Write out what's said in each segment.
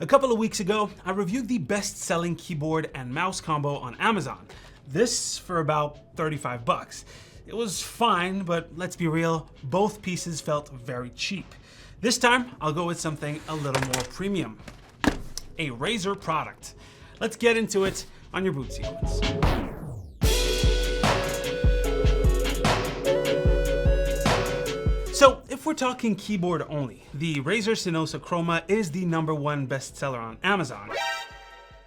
A couple of weeks ago, I reviewed the best-selling keyboard and mouse combo on Amazon. This for about 35 bucks. It was fine, but let's be real, both pieces felt very cheap. This time, I'll go with something a little more premium. A Razer product. Let's get into it on your boot sequence. So, if we're talking keyboard only, the Razer Cynosa Chroma is the #1 bestseller on Amazon.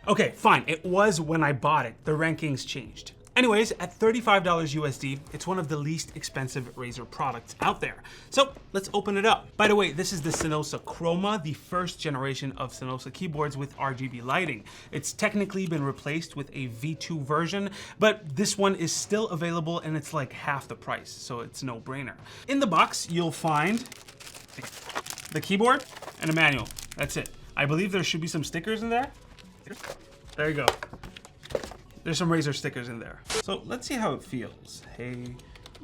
Okay, fine, it was when I bought it. The rankings changed. Anyways, at $35 USD, it's one of the least expensive Razer products out there. So let's open it up. By the way, this is the Cynosa Chroma, the first generation of Cynosa keyboards with RGB lighting. It's technically been replaced with a V2 version, but this one is still available and it's like half the price, so it's no brainer. In the box, you'll find the keyboard and a manual. That's it. I believe there should be some stickers in there. There you go. There's some Razer stickers in there. So let's see how it feels. Hey,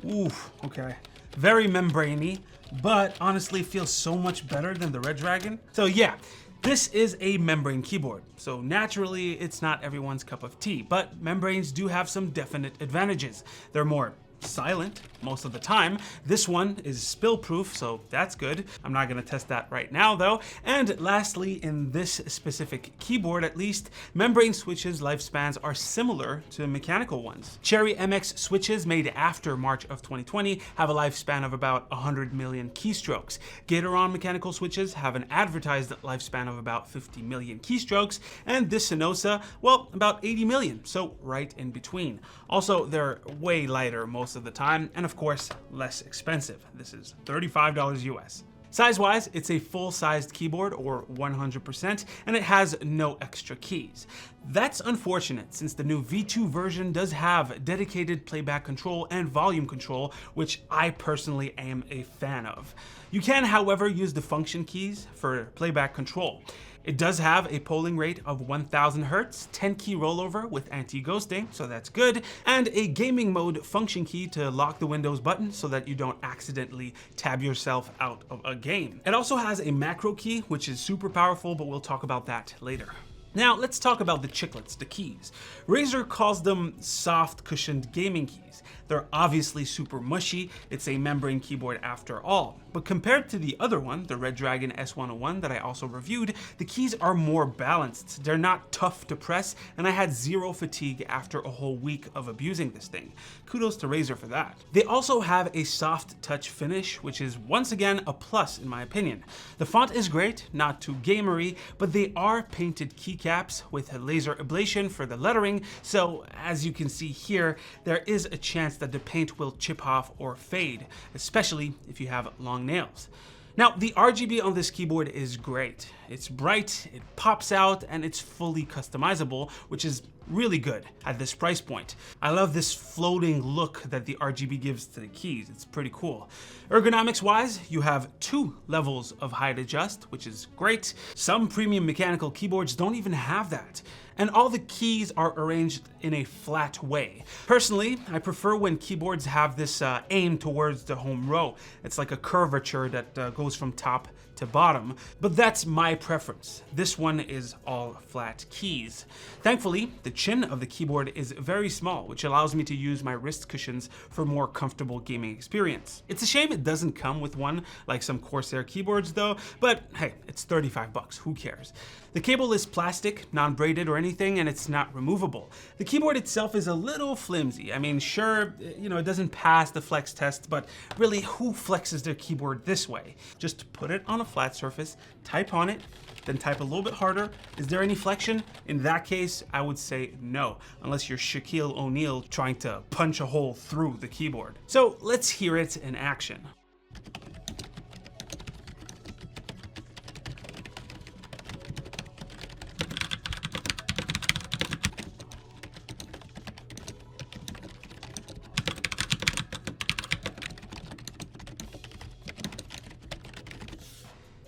oof, okay. Very membraney, but honestly feels so much better than the Red Dragon. So yeah, this is a membrane keyboard. So naturally, it's not everyone's cup of tea, but membranes do have some definite advantages. They're more silent most of the time. This one is spill proof, so that's good. I'm not gonna test that right now though. And lastly, in this specific keyboard at least, membrane switches lifespans are similar to mechanical ones. Cherry MX switches made after March of 2020 have a lifespan of about 100 million keystrokes. Gatoron mechanical switches have an advertised lifespan of about 50 million keystrokes, and this Cynosa, well, about 80 million, so right in between. Also, they're way lighter most of the time, and of course, less expensive. This is $35 US. Size-wise, it's a full-sized keyboard, or 100%, and it has no extra keys. That's unfortunate, since the new V2 version does have dedicated playback control and volume control, which I personally am a fan of. You can, however, use the function keys for playback control. It does have a polling rate of 1000 Hz, 10 key rollover with anti-ghosting, so that's good, and a gaming mode function key to lock the Windows button so that you don't accidentally tab yourself out of a game. It also has a macro key, which is super powerful, but we'll talk about that later. Now let's talk about the chiclets, the keys. Razer calls them soft cushioned gaming keys. They're obviously super mushy, it's a membrane keyboard after all. But compared to the other one, the Red Dragon S101 that I also reviewed, the keys are more balanced. They're not tough to press, and I had zero fatigue after a whole week of abusing this thing. Kudos to Razer for that. They also have a soft touch finish, which is once again a plus in my opinion. The font is great, not too gamery, but they are painted keycaps with a laser ablation for the lettering, so as you can see here, there is a chance that the paint will chip off or fade, especially if you have long nails. Now, the RGB on this keyboard is great. It's bright, it pops out, and it's fully customizable, which is really good at this price point. I love this floating look that the RGB gives to the keys. It's pretty cool. Ergonomics wise, you have 2 levels of height adjust, which is great. Some premium mechanical keyboards don't even have that. And all the keys are arranged in a flat way. Personally, I prefer when keyboards have this aim towards the home row. It's like a curvature that goes from top to bottom, but that's my preference. This one is all flat keys. Thankfully, the chin of the keyboard is very small, which allows me to use my wrist cushions for more comfortable gaming experience. It's a shame it doesn't come with one like some Corsair keyboards though, but hey, it's 35 bucks, who cares? The cable is plastic, non-braided or anything, and it's not removable. The keyboard itself is a little flimsy. I mean, sure, it doesn't pass the flex test, but really, who flexes their keyboard this way? Just put it on a flat surface, type on it, then type a little bit harder. Is there any flexion? In that case, I would say no, unless you're Shaquille O'Neal trying to punch a hole through the keyboard. So let's hear it in action.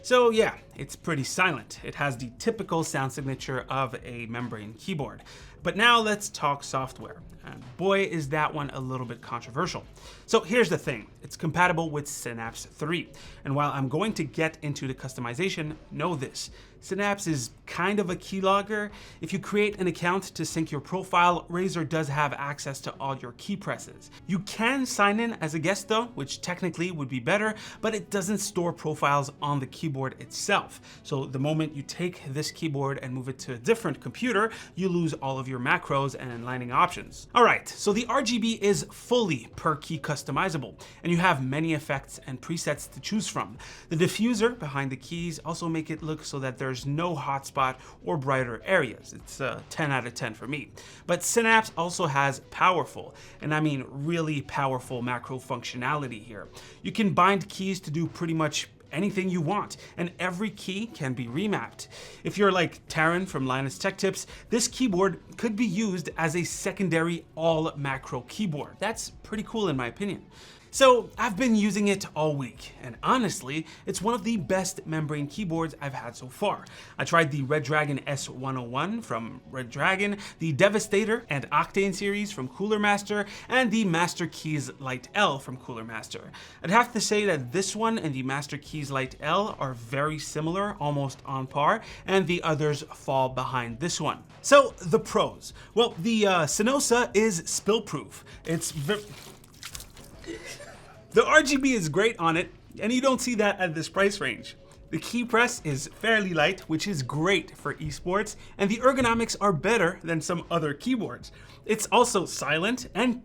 So yeah, it's pretty silent. It has the typical sound signature of a membrane keyboard. But now let's talk software. And boy, is that one a little bit controversial. So here's the thing, it's compatible with Synapse 3. And while I'm going to get into the customization, know this, Synapse is kind of a keylogger. If you create an account to sync your profile, Razer does have access to all your key presses. You can sign in as a guest though, which technically would be better, but it doesn't store profiles on the keyboard itself. So the moment you take this keyboard and move it to a different computer, you lose all of your macros and lining options. All right, so the RGB is fully per key customizable, and you have many effects and presets to choose from. The diffuser behind the keys also make it look so that there's no hotspot or brighter areas. It's a 10 out of 10 for me. But Synapse also has powerful, and I mean really powerful macro functionality here. You can bind keys to do pretty much anything you want, and every key can be remapped. If you're like Taryn from Linus Tech Tips, this keyboard could be used as a secondary all macro keyboard. That's pretty cool in my opinion. So I've been using it all week, and honestly, it's one of the best membrane keyboards I've had so far. I tried the Red Dragon S101 from Red Dragon, the Devastator and Octane series from Cooler Master, and the Master Keys Lite L from Cooler Master. I'd have to say that this one and the Master Keys Lite L are very similar, almost on par, and the others fall behind this one. So the pros. Well, the Cynosa is spill-proof. The RGB is great on it, and you don't see that at this price range. The key press is fairly light, which is great for esports, and the ergonomics are better than some other keyboards. It's also silent, and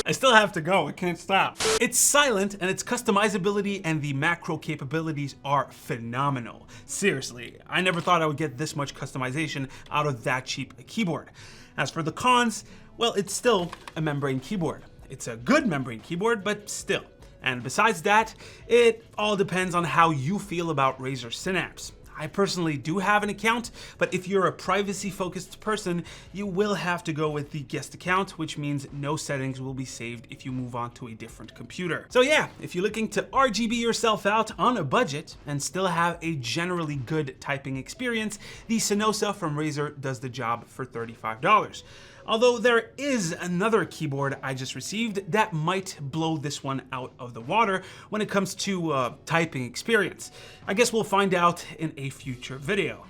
I still have to go, I can't stop. It's silent, and its customizability and the macro capabilities are phenomenal. Seriously, I never thought I would get this much customization out of that cheap a keyboard. As for the cons, well, it's still a membrane keyboard. It's a good membrane keyboard, but still. And besides that, it all depends on how you feel about Razer Synapse. I personally do have an account, but if you're a privacy-focused person, you will have to go with the guest account, which means no settings will be saved if you move on to a different computer. So yeah, if you're looking to RGB yourself out on a budget and still have a generally good typing experience, the Cynosa from Razer does the job for $35. Although there is another keyboard I just received that might blow this one out of the water when it comes to typing experience. I guess we'll find out in a future video.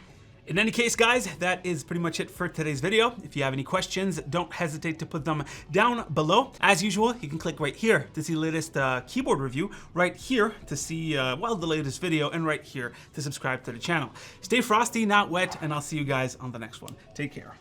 In any case, guys, that is pretty much it for today's video. If you have any questions, don't hesitate to put them down below. As usual, you can click right here to see the latest keyboard review, right here to see, well, the latest video, and right here to subscribe to the channel. Stay frosty, not wet, and I'll see you guys on the next one. Take care.